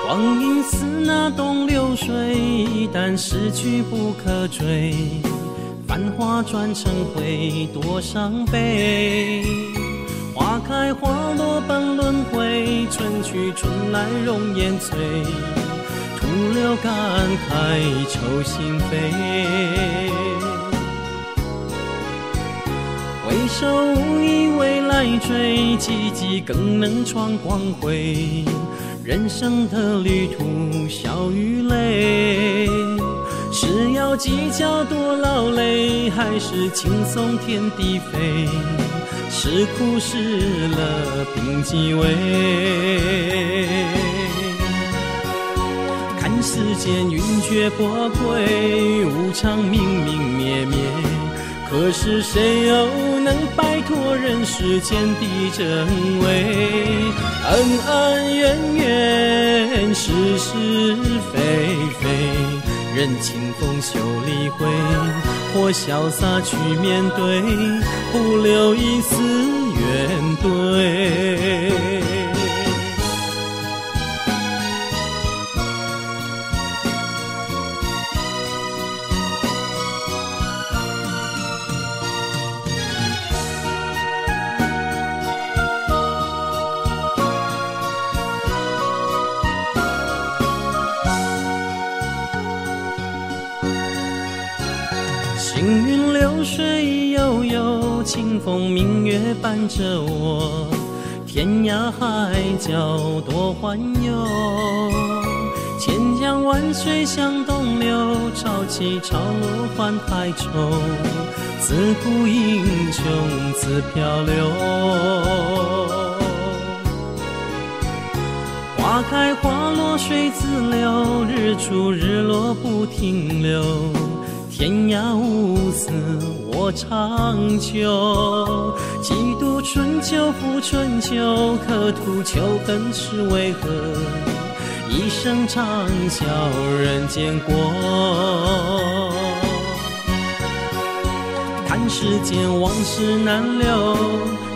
光阴似那东流水，一旦失去不可追。繁华转成灰，多伤悲。花开花落本轮回，春去春来容颜翠。徒留感慨愁心扉。回首无意未来追，积极更能闯光辉。人生的旅途笑与泪，是要计较多劳累，还是轻松天地飞？是苦是乐凭几位？看世间云谲波诡，无常明明灭灭，可是谁又能摆脱人世间的真伪？恩恩怨怨，是是非非，任清风休理会，或潇洒去面对，不留一丝怨怼。行云流水悠悠，清风明月伴着我，天涯海角多欢游。千江万水向东流，潮起潮落换海愁。自古英雄自漂流，花开花落水自流，日出日落不停留。天涯无私我长久，几度春秋复春秋，可图秋恨是为何？一生长啸人间过。看世间往事难留，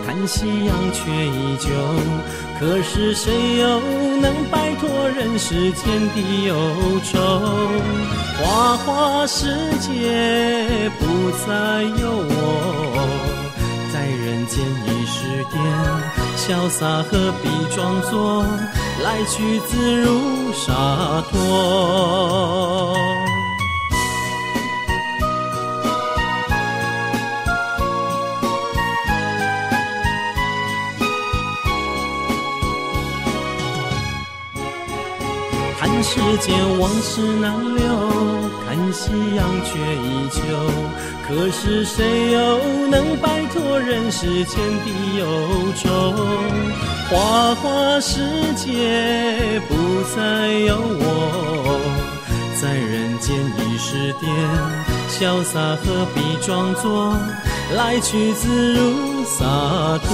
看夕阳却依旧，可是谁又能摆脱人世间的忧愁？花花世界不再有我，在人间已是癫，潇洒何必装作，来去自如洒脱。看世间往事难留，看夕阳却依旧，可是谁又能摆脱人世间的忧愁？花花世界不再有我，在人间已是癫，潇洒何必装作，来去自如洒脱。